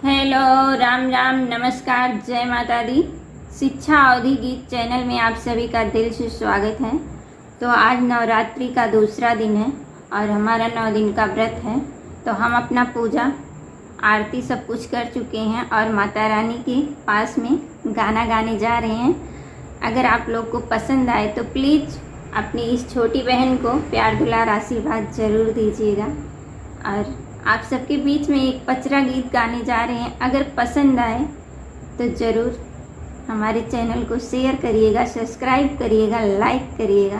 Hello, Ram Ram, नमस्कार, जय माता दी। शिक्षा अवधि गीत चैनल में आप सभी का दिल से स्वागत है। तो आज नवरात्रि का दूसरा दिन है और हमारा 9 दिन का व्रत है। तो हम अपना पूजा आरती सब कुछ कर चुके हैं और माता रानी के पास में गाना गाने जा रहे हैं। अगर आप लोग को पसंद आए तो प्लीज़ अपनी इस छोटी बहन को प्यार दुलार आशीर्वाद ज़रूर दीजिएगा। और आप सबके बीच में एक पचरा गीत गाने जा रहे हैं। अगर पसंद आए तो ज़रूर हमारे चैनल को शेयर करिएगा, सब्सक्राइब करिएगा, लाइक करिएगा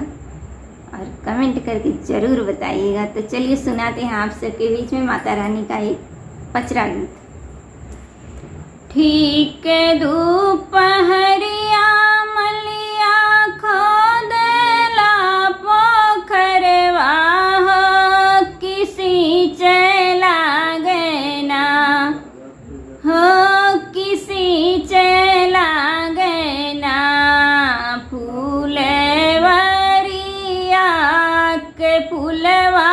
और कमेंट करके ज़रूर बताइएगा। तो चलिए सुनाते हैं आप सबके बीच में माता रानी का एक पचरा गीत। ठीक दोपहरिया मलिया खोदला पोखरवा हो, किसी चला गना हो, किसी चला गना फूलवरिया के फूलवा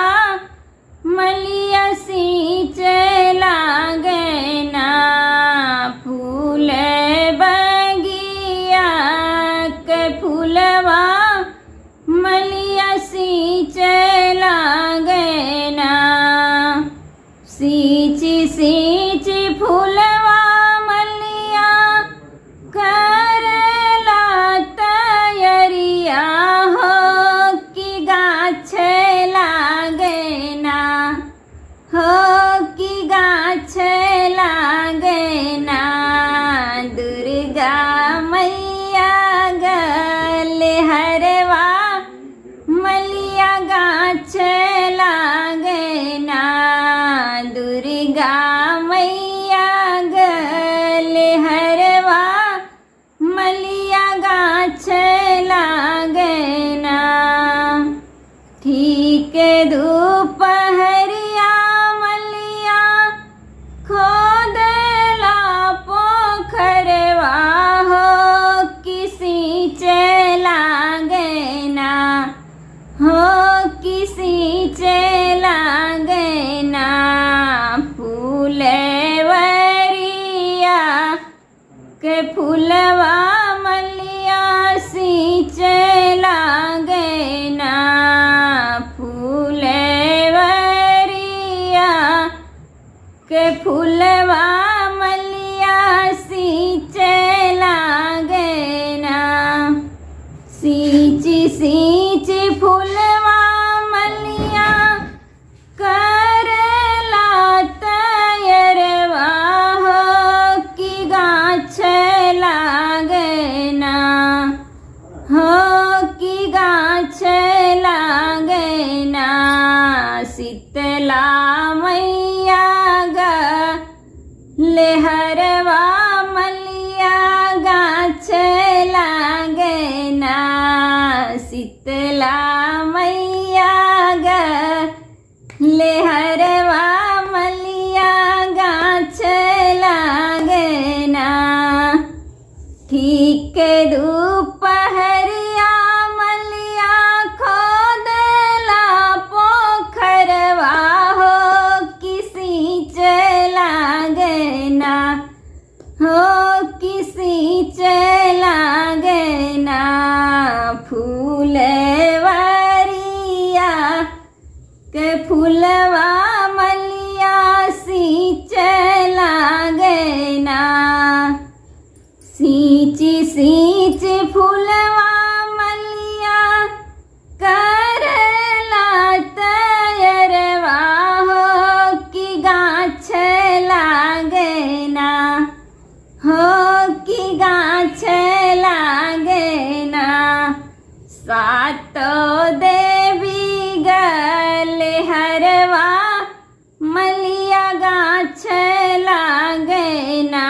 मलिया सी चला गना फूल बगिया के फूलवा मलिया सी चला गना सींची सींची फूलवा मलिया करला तैयारिया हो कि गाछ लागना हो कि गाछ लागना दुर्गा मैया गल हरवा मलिया गाछ लागना दुर्गा मैया गल हरवा मलिया गाछ लागना ठीक दोपहरिया मलिया खोदला पोखरवा हो, किसी चला गना हो, किसी चला गना फूलवरिया के फूलवा मलिया सी चला गना फूलवरिया के फूलवा मलिया सी चला गना सींची सींची फूलवा मलिया करला तैयारवा हो कि गाछ लागना हो कि गाछ लागना शीतला मैया लेहरवा मलिया गाछ लागना शीतला मैया लेहरवा मलिया गाछ लागना ठीक दोपहरिया मलिया खोदला पोखरवा हो, किसी चला गना हो, किसी चला गना फूलवरिया के फूलवा मलिया सी चला गना सींची सींची फूलवा मलिया करला तैयारवा हो कि गाछ लागना हो कि गाछ लागना सातो देवी गल हरवा मलिया गाछ लागना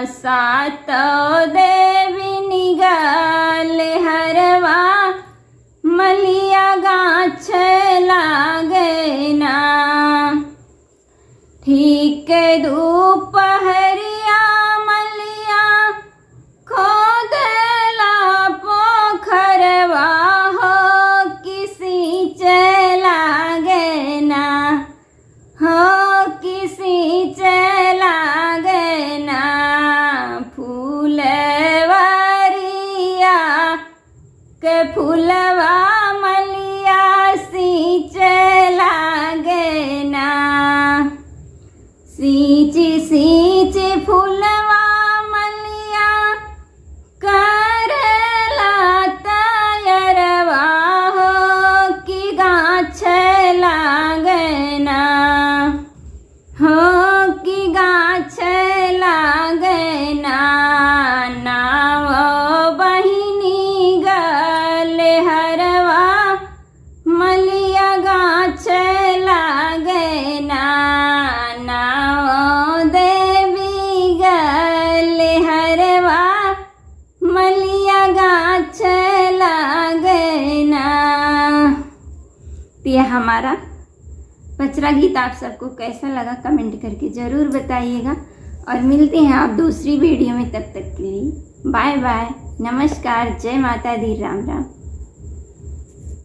सातो देवी निगल हरवा मलिया गाछ लागना ठीक दोपहरिया मलिया खोदला पोखरवा हो, किसी चला गना हो, किसी चला सींचे सींचे फूलवा मलिया करला तैयरवा हो कि गाछ लागना हो कि गाछ लागना नाव बहिनी गल हरवा मलिया गाछ लागना नाव देवी गल हरवा मलिया गाछ लागना। तो यह हमारा पचरा गीत आप सबको कैसा लगा कमेंट करके ज़रूर बताइएगा और मिलते हैं आप दूसरी वीडियो में। तब तक के लिए बाय बाय, नमस्कार, जय माता दी, राम राम।